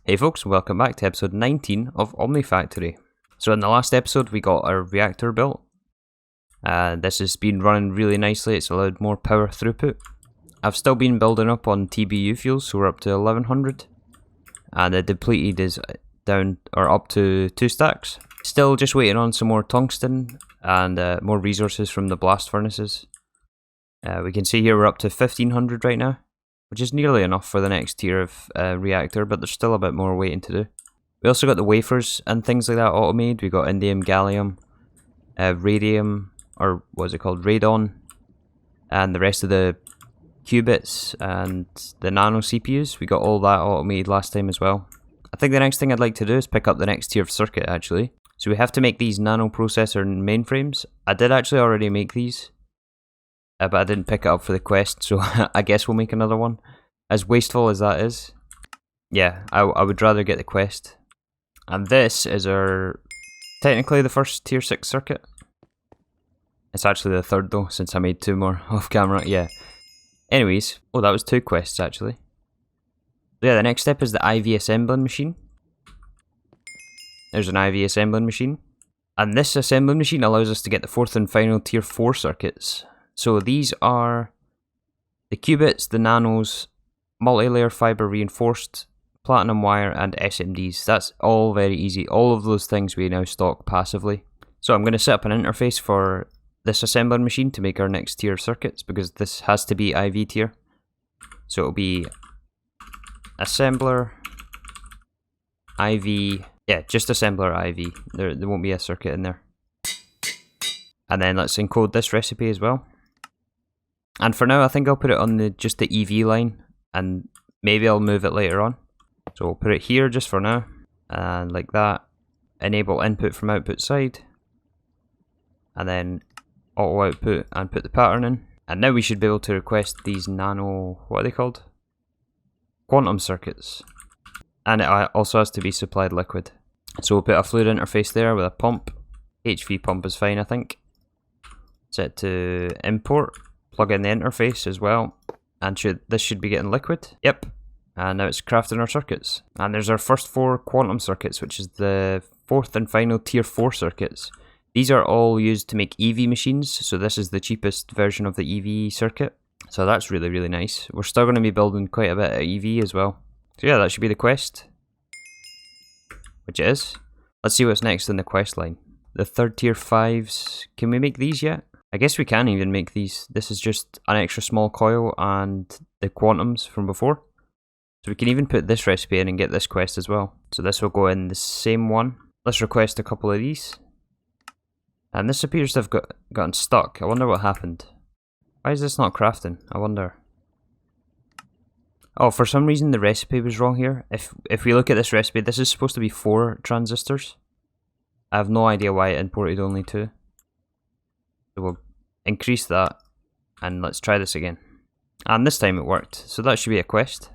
Hey folks, welcome back to episode 19 of Omnifactory. So in the last episode we got our reactor built. This has been running really nicely, it's allowed more power throughput. I've still been building up on TBU fuels, so we're up to 1100. And the depleted is down or up to 2 stacks. Still just waiting on some more tungsten and more resources from the blast furnaces. We can see here we're up to 1500 right now, which is nearly enough for the next tier of reactor, but there's still a bit more waiting to do. We also got the wafers and things like that auto-made. We got indium, gallium, radium, or what is it called, radon, and the rest of the qubits and the nano CPUs. We got all that auto-made last time as well. I think the next thing I'd like to do is pick up the next tier of circuit actually. So we have to make these nano processor mainframes. I did actually already make these. But I didn't pick it up for the quest, so I guess we'll make another one. As wasteful as that is. Yeah, I would rather get the quest. And this is technically the first tier 6 circuit. It's actually the third though, since I made 2 more off camera, yeah. Anyways, oh that was 2 quests actually. Yeah, the next step is the IV assembling machine. There's an IV assembling machine. And this assembling machine allows us to get the 4th and final tier 4 circuits. So these are the qubits, the nanos, multi-layer fiber reinforced, platinum wire, and SMDs. That's all very easy. All of those things we now stock passively. So I'm going to set up an interface for this assembler machine to make our next tier of circuits, because this has to be IV tier. So it'll be assembler, IV, yeah, just assembler IV. There won't be a circuit in there. And then let's encode this recipe as well. And for now, I think I'll put it on just the EV line, and maybe I'll move it later on. So we'll put it here just for now, and like that. Enable input from output side, and then auto output and put the pattern in. And now we should be able to request these nano, what are they called? Quantum circuits. And it also has to be supplied liquid. So we'll put a fluid interface there with a pump. HV pump is fine, I think. Set to import. Plug in the interface as well, and this should be getting liquid. Yep, and now it's crafting our circuits. And there's our first 4 quantum circuits, which is the 4th and final tier 4 circuits. These are all used to make EV machines, so this is the cheapest version of the EV circuit. So that's really, really nice. We're still going to be building quite a bit of EV as well. So yeah, that should be the quest, which it is. Let's see what's next in the quest line. The 3rd tier 5s, can we make these yet? I guess we can even make these. This is just an extra small coil and the quantums from before. So we can even put this recipe in and get this quest as well. So this will go in the same one. Let's request a couple of these. And this appears to have gotten stuck. I wonder what happened. Why is this not crafting? I wonder. Oh, for some reason the recipe was wrong here. If we look at this recipe, this is supposed to be 4 transistors. I have no idea why it imported only 2. So we'll increase that, and let's try this again. And this time it worked, so that should be a quest.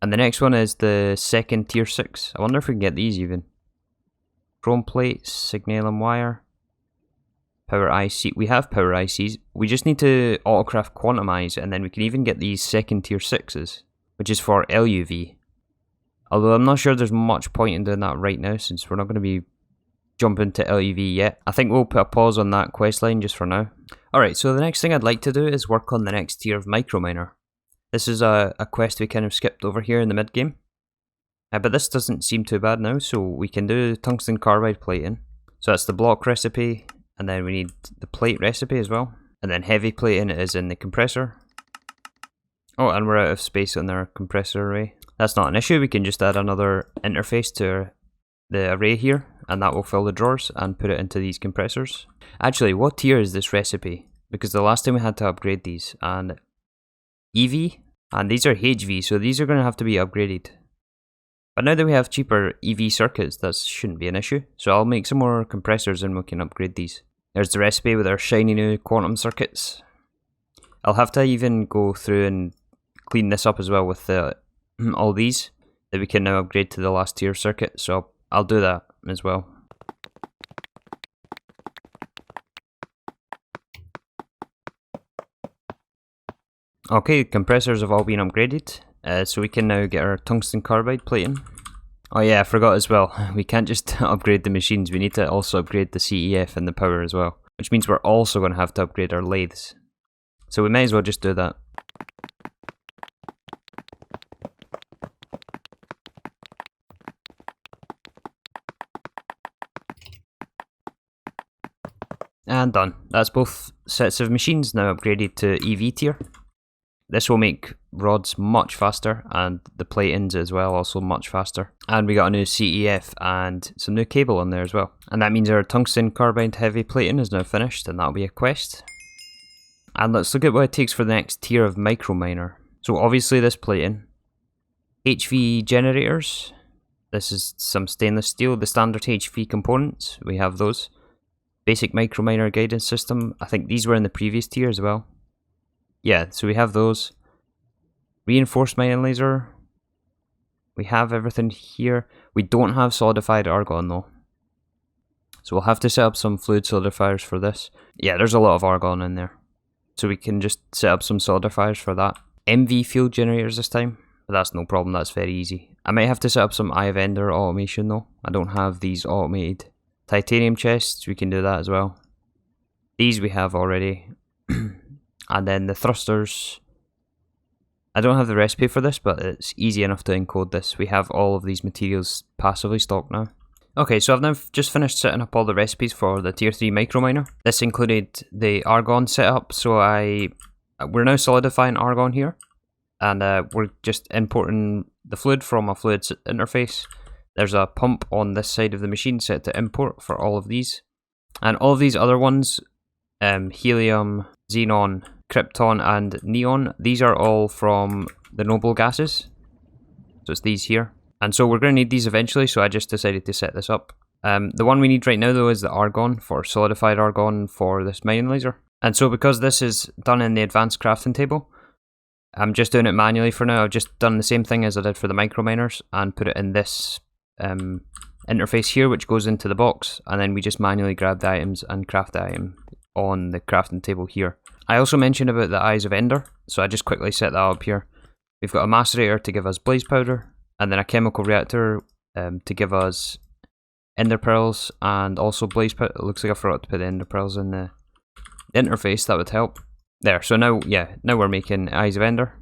And the next one is the 2nd tier 6. I wonder if we can get these even. Chrome plates, signalum wire, power IC. We have power ICs. We just need to autocraft quantumize, and then we can even get these 2nd tier 6s, which is for LUV. Although I'm not sure there's much point in doing that right now, since we're not going to be jumping to LUV yet. I think we'll put a pause on that quest line just for now. Alright, so the next thing I'd like to do is work on the next tier of microminer. This is a quest we kind of skipped over here in the mid game. But this doesn't seem too bad now, so we can do tungsten carbide plating. So that's the block recipe, and then we need the plate recipe as well. And then heavy plating is in the compressor. Oh, and we're out of space on our compressor array. That's not an issue, we can just add another interface to the array here, and that will fill the drawers and put it into these compressors. Actually, what tier is this recipe? Because the last time we had to upgrade these, and EV, and these are HV, so these are going to have to be upgraded. But now that we have cheaper EV circuits, that shouldn't be an issue. So I'll make some more compressors and we can upgrade these. There's the recipe with our shiny new quantum circuits. I'll have to even go through and clean this up as well with all these that we can now upgrade to the last tier circuit, so I'll do that as well. Okay, compressors have all been upgraded. So we can now get our tungsten carbide plating. Oh yeah, I forgot as well. We can't just upgrade the machines, we need to also upgrade the CEF and the power as well. Which means we're also going to have to upgrade our lathes. So we may as well just do that. And done. That's both sets of machines now upgraded to EV tier. This will make rods much faster, and the platings as well also much faster. And we got a new CEF and some new cable on there as well. And that means our tungsten carbide heavy plating is now finished, and that'll be a quest. And let's look at what it takes for the next tier of micro miner. So obviously this plating. HV generators. This is some stainless steel, the standard HV components. We have those. Basic micro miner guidance system. I think these were in the previous tier as well. Yeah, so we have those. Reinforced mining laser. We have everything here. We don't have solidified argon though. So we'll have to set up some fluid solidifiers for this. Yeah, there's a lot of argon in there. So we can just set up some solidifiers for that. MV field generators this time. But that's no problem, that's very easy. I might have to set up some eye of ender automation though. I don't have these automated. Titanium chests, we can do that as well. These we have already. And then the thrusters. I don't have the recipe for this, but it's easy enough to encode this. We have all of these materials passively stocked now. Okay, so I've now just finished setting up all the recipes for the tier 3 micro miner. This included the argon setup, so we're now solidifying argon here. And we're just importing the fluid from a fluid interface. There's a pump on this side of the machine set to import for all of these. And all of these other ones, helium, xenon, krypton and neon, these are all from the noble gases. So it's these here. And so we're going to need these eventually, so I just decided to set this up. The one we need right now though is the argon, for solidified argon for this mining laser. And so because this is done in the advanced crafting table, I'm just doing it manually for now. I've just done the same thing as I did for the micro miners and put it in this interface here, which goes into the box, and then we just manually grab the items and craft the item on the crafting table here. I also mentioned about the eyes of ender, so I just quickly set that up here. We've got a macerator to give us blaze powder, and then a chemical reactor to give us ender pearls and also blaze powder. It looks like I forgot to put the ender pearls in the interface, that would help. There, so now, yeah, now we're making eyes of ender.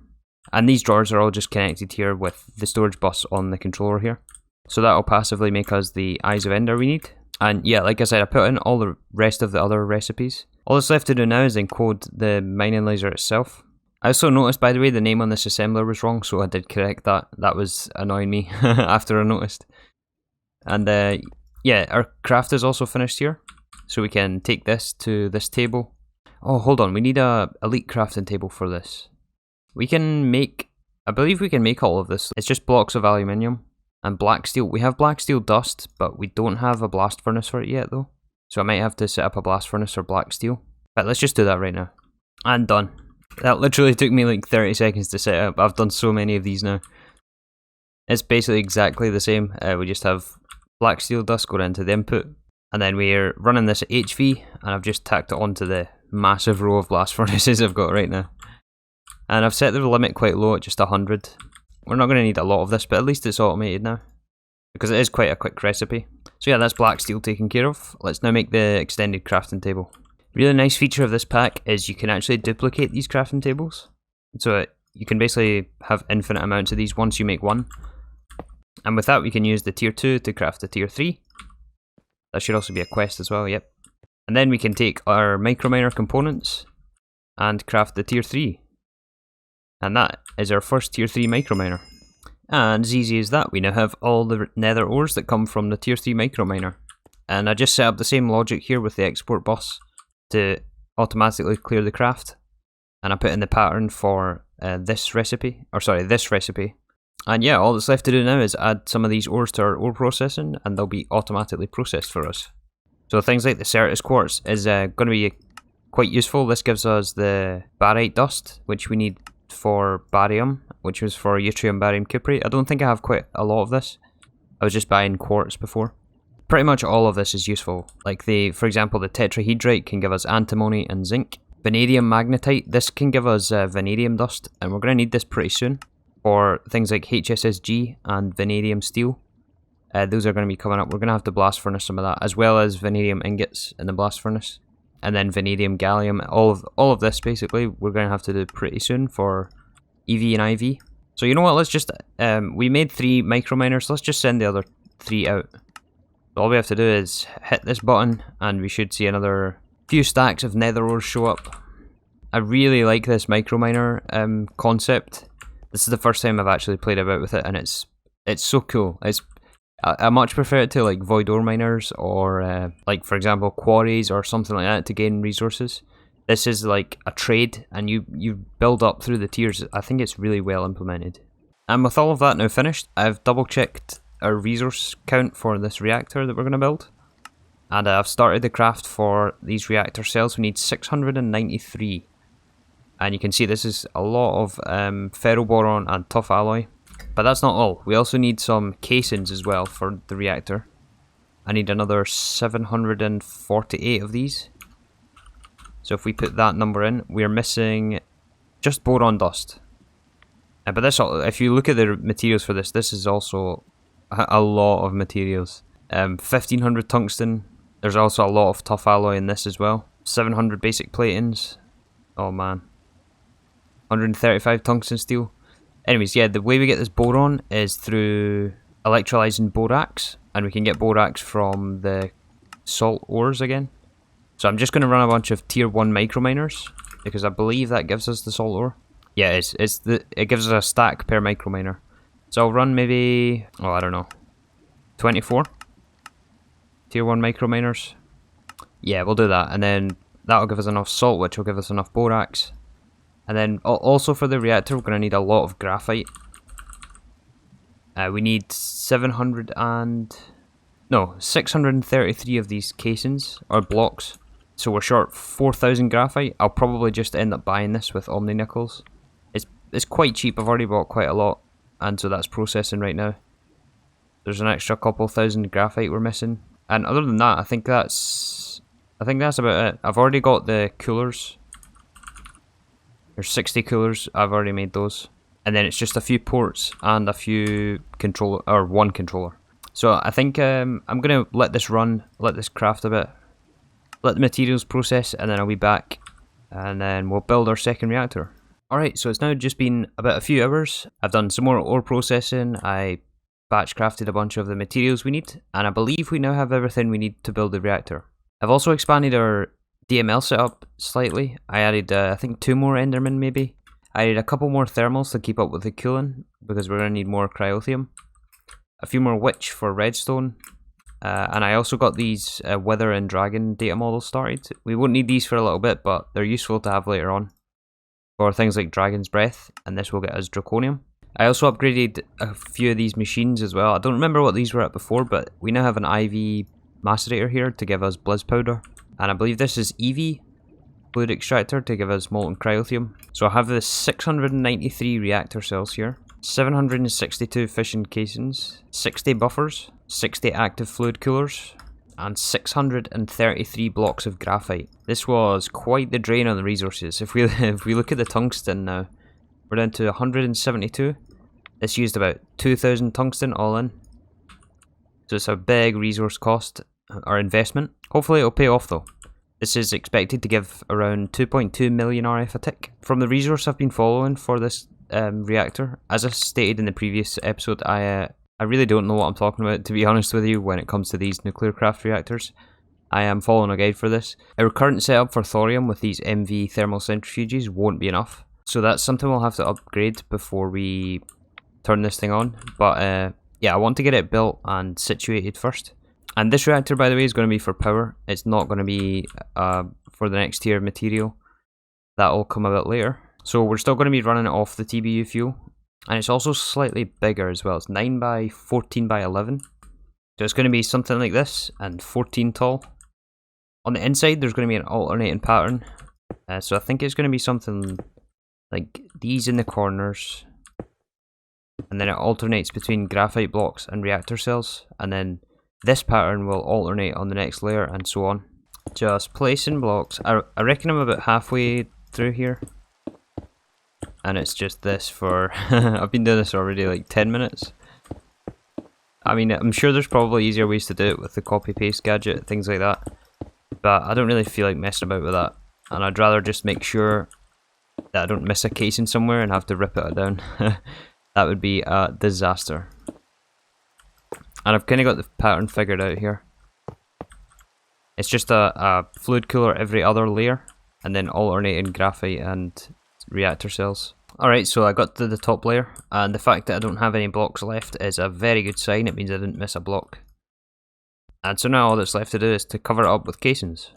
And these drawers are all just connected here with the storage bus on the controller here. So that'll passively make us the eyes of ender we need. And yeah, like I said, I put in all the rest of the other recipes. All that's left to do now is encode the mining laser itself. I also noticed, by the way, the name on this assembler was wrong, so I did correct that. That was annoying me after I noticed. And yeah, our craft is also finished here. So we can take this to this table. Oh, hold on, we need a elite crafting table for this. We can make, I believe we can make all of this. It's just blocks of aluminium and black steel. We have black steel dust, but we don't have a blast furnace for it yet though. So I might have to set up a blast furnace for black steel. But let's just do that right now. And done. That literally took me like 30 seconds to set up. I've done so many of these now. It's basically exactly the same. We just have black steel dust going into the input. And then we're running this at HV, and I've just tacked it onto the massive row of blast furnaces I've got right now. And I've set the limit quite low at just 100. We're not going to need a lot of this, but at least it's automated now, because it is quite a quick recipe. So yeah, that's black steel taken care of. Let's now make the extended crafting table. Really nice feature of this pack is you can actually duplicate these crafting tables. So you can basically have infinite amounts of these once you make one. And with that we can use the tier 2 to craft the tier 3. That should also be a quest as well, yep. And then we can take our microminer components and craft the tier 3. And that is our first tier 3 microminer. And as easy as that, we now have all the nether ores that come from the tier 3 microminer. And I just set up the same logic here with the export bus to automatically clear the craft. And I put in the pattern for this recipe. And yeah, all that's left to do now is add some of these ores to our ore processing, and they'll be automatically processed for us. So things like the Certus quartz is going to be quite useful. This gives us the barite dust, which we need for barium, which was for yttrium barium cuprate. I don't think I have quite a lot of this. I was just buying quartz before. Pretty much all of this is useful. Like for example, the tetrahedrite can give us antimony and zinc. Vanadium magnetite, this can give us vanadium dust, and we're going to need this pretty soon for things like HSSG and vanadium steel. Those are going to be coming up. We're going to have to blast furnace some of that, as well as vanadium ingots in the blast furnace. And then vanadium, gallium, all of this basically we're going to have to do pretty soon for EV and IV. So you know what, let's just, we made 3 microminers, let's just send the other 3 out. So all we have to do is hit this button and we should see another few stacks of nether ores show up. I really like this microminer concept. This is the first time I've actually played about with it, and it's so cool. I much prefer it to like void ore miners or like for example quarries or something like that to gain resources. This is like a trade and you build up through the tiers. I think it's really well implemented. And with all of that now finished, I've double checked our resource count for this reactor that we're going to build. And I've started the craft for these reactor cells. We need 693. And you can see this is a lot of ferroboron and tough alloy. But that's not all. We also need some casings as well for the reactor. I need another 748 of these. So if we put that number in, we're missing just boron dust. But this, if you look at the materials for this, this is also a lot of materials. 1500 tungsten. There's also a lot of tough alloy in this as well. 700 basic platings. Oh man. 135 tungsten steel. Anyways, yeah, the way we get this boron is through electrolyzing borax. And we can get borax from the salt ores again. So I'm just going to run a bunch of tier 1 microminers, because I believe that gives us the salt ore. Yeah, it gives us a stack per microminer. So I'll run maybe, oh I don't know, 24 tier 1 microminers. Yeah, we'll do that, and then that'll give us enough salt, which will give us enough borax. And then also for the reactor, we're going to need a lot of graphite. We need 633 of these casings, or blocks. So we're short 4,000 graphite. I'll probably just end up buying this with Omni nickels. It's quite cheap, I've already bought quite a lot, and so that's processing right now. There's an extra couple thousand graphite we're missing. And other than that, I think that's about it. I've already got the coolers. There's 60 coolers, I've already made those. And then it's just a few ports and a few controller, or one controller. So I think I'm going to let this run, let this craft a bit, let the materials process, and then I'll be back, and then we'll build our second reactor. Alright, so it's now just been about a few hours. I've done some more ore processing, I batch crafted a bunch of the materials we need, and I believe we now have everything we need to build the reactor. I've also expanded our DML setup slightly. I added, I think 2 more Endermen maybe. I added a couple more thermals to keep up with the cooling, because we're going to need more cryothium. A few more witch for redstone. And I also got these wither and dragon data models started. We won't need these for a little bit, but they're useful to have later on for things like dragon's breath, and this will get us draconium. I also upgraded a few of these machines as well. I don't remember what these were at before, but we now have an IV macerator here to give us blizz powder, and I believe this is EV fluid extractor to give us molten cryothium. So I have the 693 reactor cells here, 762 fission casings, 60 buffers, 60 active fluid coolers, and 633 blocks of graphite. This was quite the drain on the resources. If we look at the tungsten now, we're down to 172. This used about 2,000 tungsten all in. So it's a big resource cost or investment. Hopefully it'll pay off though. This is expected to give around 2.2 million RF a tick. From the resource I've been following for this reactor, as I stated in the previous episode, I really don't know what I'm talking about, to be honest with you, when it comes to these nuclearcraft reactors. I am following a guide for this. Our current setup for thorium with these MV thermal centrifuges won't be enough, so that's something we'll have to upgrade before we turn this thing on. But yeah, I want to get it built and situated first. And this reactor, by the way, is going to be for power. It's not going to be for the next tier material. That'll come a bit later. So we're still going to be running it off the TBU fuel. And it's also slightly bigger as well. It's 9 by 14 by 11. So it's going to be something like this, and 14 tall. On the inside, there's going to be an alternating pattern. So I think it's going to be something like these in the corners. And then it alternates between graphite blocks and reactor cells. And then this pattern will alternate on the next layer, and so on. Just placing blocks. I reckon I'm about halfway through here. and it's just this for I've been doing this already like 10 minutes. I mean, I'm sure there's probably easier ways to do it with the copy paste gadget, things like that, but I don't really feel like messing about with that, and I'd rather just make sure that I don't miss a casing somewhere and have to rip it down. That would be a disaster. And I've kind of got the pattern figured out here. It's just a fluid cooler every other layer, and then alternating graphite and reactor cells. Alright, so I got to the top layer, and the fact that I don't have any blocks left is a very good sign. It means I didn't miss a block. And so now all that's left to do is to cover it up with casings.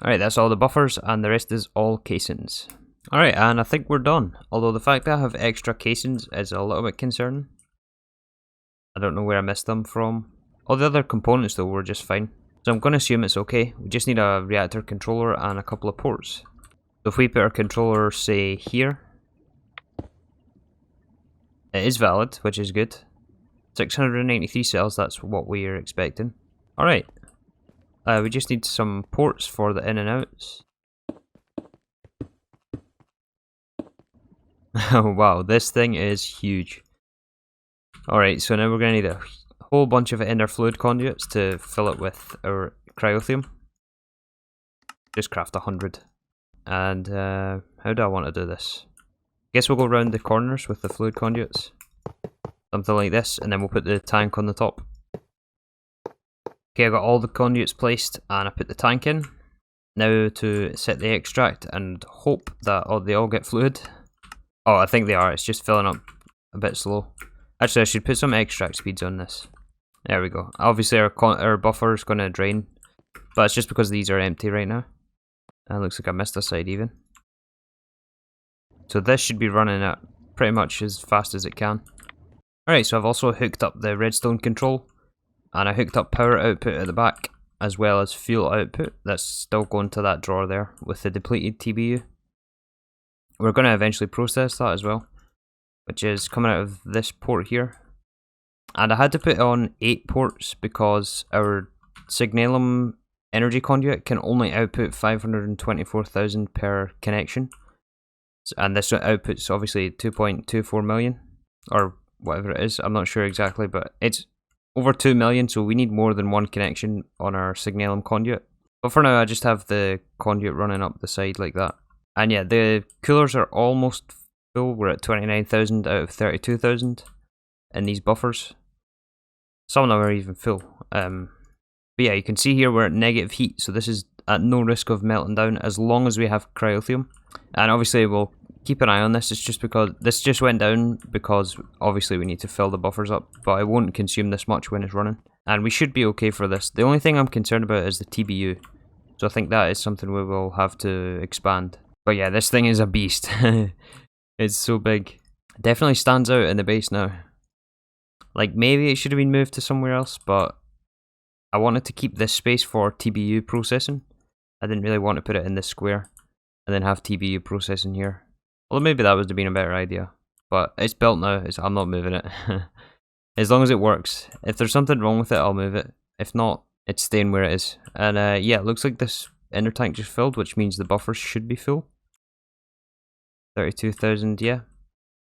Alright, that's all the buffers, and the rest is all casings. Alright, and I think we're done. Although the fact that I have extra casings is a little bit concerning. I don't know where I missed them from. All the other components though were just fine. So I'm going to assume it's okay. We just need a reactor controller and a couple of ports. So if we put our controller, say, here, it is valid, which is good. 693 cells, that's what we are expecting. Alright. We just need some ports for the in and outs. Oh wow, this thing is huge. Alright, so now we're going to need a whole bunch of inner fluid conduits to fill it with our cryothium. Just craft 100. And how do I want to do this? Guess we'll go around the corners with the fluid conduits. Something like this, and then we'll put the tank on the top. Okay, I got all the conduits placed, and I put the tank in. Now to set the extract and hope that they all get fluid. Oh, I think they are. It's just filling up a bit slow. Actually, I should put some extract speeds on this. There we go. Obviously, our buffer is going to drain, but it's just because these are empty right now. And it looks like I missed a side even. So this should be running at pretty much as fast as it can. Alright, so I've also hooked up the redstone control, and I hooked up power output at the back, as well as fuel output. That's still going to that drawer there with the depleted TBU. We're going to eventually process that as well, which is coming out of this port here. And I had to put on 8 ports because our Signalum energy conduit can only output 524,000 per connection. And this outputs obviously 2.24 million, or whatever it is, I'm not sure exactly, but it's over 2 million, so we need more than one connection on our Signalum conduit. But for now, I just have the conduit running up the side like that. And yeah, the coolers are almost full. We're at 29,000 out of 32,000 in these buffers. Some of them are even full. But yeah, you can see here we're at negative heat, so this is at no risk of melting down as long as we have cryothium. And obviously we'll keep an eye on this. It's just because this just went down because obviously we need to fill the buffers up, but it won't consume this much when it's running. And we should be okay for this. The only thing I'm concerned about is the TBU. So I think that is something we will have to expand. But yeah, this thing is a beast. It's so big. It definitely stands out in the base now. Like, maybe it should have been moved to somewhere else, but I wanted to keep this space for TBU processing. I didn't really want to put it in this square and then have TBU processing here. Well, maybe that would have been a better idea. But it's built now, I'm not moving it. As long as it works. If there's something wrong with it, I'll move it. If not, it's staying where it is. And yeah, it looks like this inner tank just filled, which means the buffers should be full. 32,000, yeah.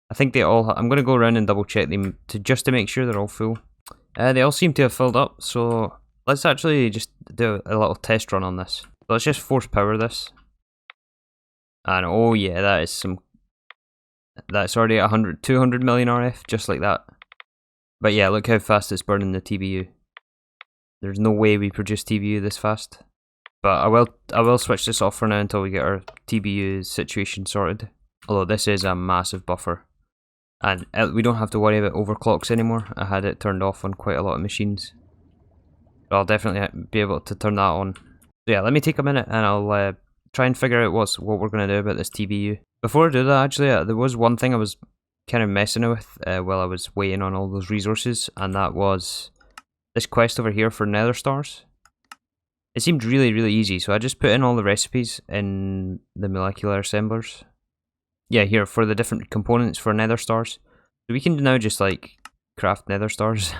I think they all. I'm going to go around and double check them just to make sure they're all full. They all seem to have filled up, so let's actually just do a little test run on this. Let's just force power this. And oh yeah, that is some. That's already 200 million RF, just like that. But yeah, look how fast it's burning the TBU. There's no way we produce TBU this fast. But I will switch this off for now until we get our TBU situation sorted. Although this is a massive buffer. And we don't have to worry about overclocks anymore. I had it turned off on quite a lot of machines. But I'll definitely be able to turn that on. So yeah, let me take a minute and I'll try and figure out what we're going to do about this TBU. Before I do that, actually, there was one thing I was kind of messing with while I was waiting on all those resources. And that was this quest over here for nether stars. It seemed really, really easy. So I just put in all the recipes in the molecular assemblers. Yeah, here for the different components for nether stars. So we can now just like craft nether stars.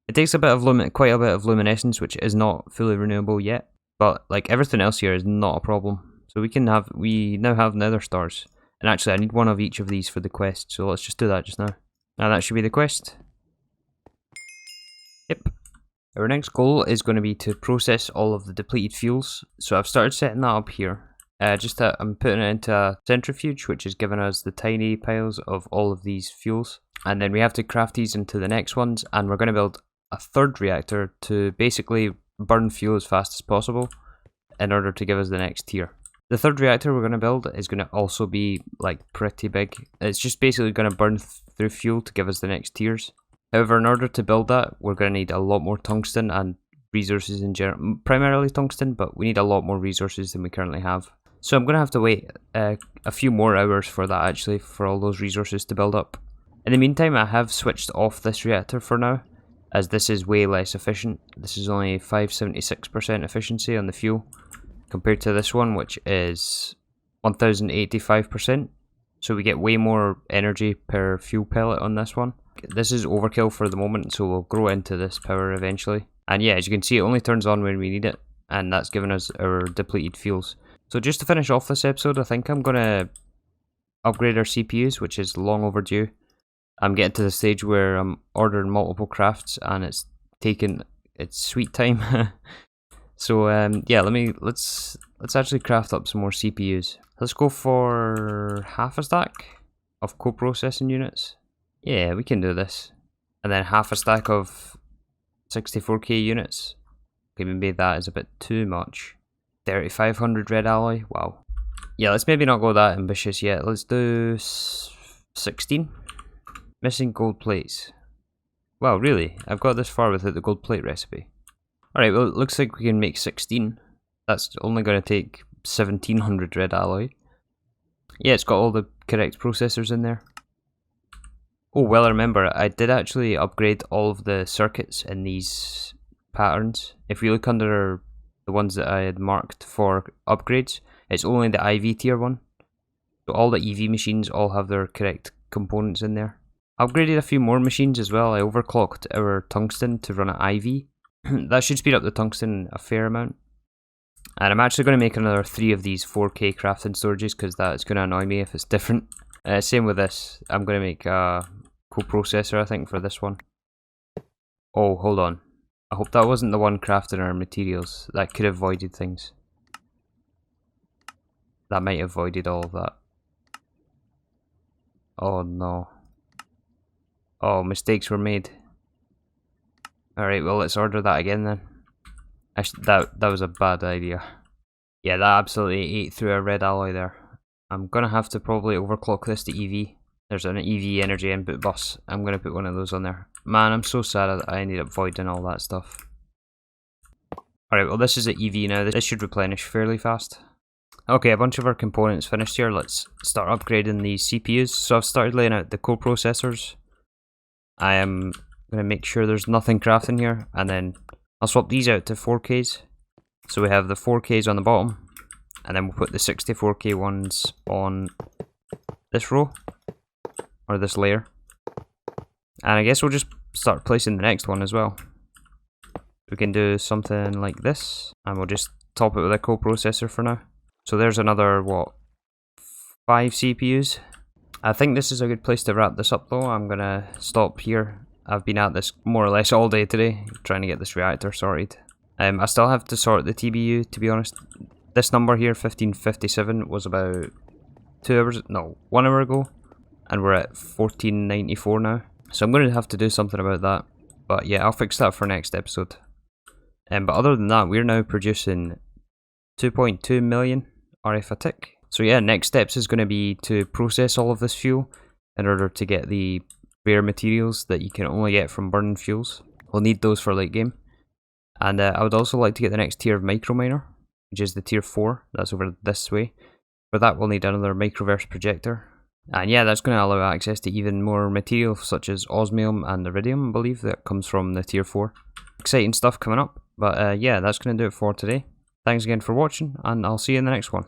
It takes a bit of quite a bit of luminescence, which is not fully renewable yet, but like everything else here is not a problem. So we now have nether stars. And actually I need one of each of these for the quest, so let's just do that just now. Now that should be the quest. Yep. Our next goal is going to be to process all of the depleted fuels. So I've started setting that up here. I'm putting it into a centrifuge, which is giving us the tiny piles of all of these fuels. And then we have to craft these into the next ones, and we're going to build a third reactor to basically burn fuel as fast as possible in order to give us the next tier. The third reactor we're going to build is going to also be like pretty big. It's just basically going to burn through fuel to give us the next tiers. However, in order to build that, we're going to need a lot more tungsten and resources in general. Primarily tungsten, but we need a lot more resources than we currently have. So I'm going to have to wait a few more hours for that actually, for all those resources to build up. In the meantime, I have switched off this reactor for now, as this is way less efficient. This is only 576% efficiency on the fuel, compared to this one, which is 1085%. So we get way more energy per fuel pellet on this one. This is overkill for the moment, so we'll grow into this power eventually. And yeah, as you can see, it only turns on when we need it, and that's giving us our depleted fuels. So just to finish off this episode, I think I'm going to upgrade our CPUs, which is long overdue. I'm getting to the stage where I'm ordering multiple crafts, and it's taking its sweet time. So yeah, let's actually craft up some more CPUs. Let's go for half a stack of co-processing units. Yeah, we can do this. And then half a stack of 64k units. Okay, maybe that is a bit too much. 3500 red alloy, wow. Yeah, let's maybe not go that ambitious yet. Let's do 16. Missing gold plates. Wow, really? I've got this far without the gold plate recipe. Alright, well it looks like we can make 16. That's only going to take 1700 red alloy. Yeah, it's got all the correct processors in there. Oh, well I remember, I did actually upgrade all of the circuits in these patterns. If you look under the ones that I had marked for upgrades, it's only the IV tier one. So all the EV machines all have their correct components in there. I upgraded a few more machines as well. I overclocked our tungsten to run at IV. That should speed up the tungsten a fair amount. And I'm actually going to make another 3 of these 4K crafting storages, because that's going to annoy me if it's different. Same with this. I'm going to make a coprocessor, I think, for this one. Oh, hold on. I hope that wasn't the one crafting our materials. That could have voided things. That might have voided all of that. Oh no. Oh, mistakes were made. Alright, well let's order that again then. Actually, that was a bad idea. Yeah, that absolutely ate through a red alloy there. I'm gonna have to probably overclock this to EV. There's an EV energy input bus. I'm gonna put one of those on there. Man, I'm so sad that I ended up voiding all that stuff. Alright, well this is an EV now. This should replenish fairly fast. Okay, a bunch of our components finished here. Let's start upgrading these CPUs. So I've started laying out the coprocessors. I am going to make sure there's nothing crafting here, and then I'll swap these out to 4Ks. So we have the 4Ks on the bottom, and then we'll put the 64K ones on this row, or this layer. And I guess we'll just start placing the next one as well. We can do something like this, and we'll just top it with a coprocessor for now. So there's another, what, 5 CPUs. I think this is a good place to wrap this up though. I'm going to stop here. I've been at this more or less all day today, trying to get this reactor sorted. I still have to sort the TBU, to be honest. This number here, 1557, was about 1 hour ago. And we're at 1494 now. So I'm going to have to do something about that. But yeah, I'll fix that for next episode. But other than that, we're now producing 2.2 million RF a tick. So yeah, next steps is going to be to process all of this fuel in order to get the rare materials that you can only get from burning fuels. We'll need those for late game. And I would also like to get the next tier of microminer, which is the tier 4. That's over this way. For that we'll need another microverse projector. And yeah, that's going to allow access to even more materials such as osmium and iridium, I believe, that comes from the tier 4. Exciting stuff coming up. But yeah, that's going to do it for today. Thanks again for watching, and I'll see you in the next one.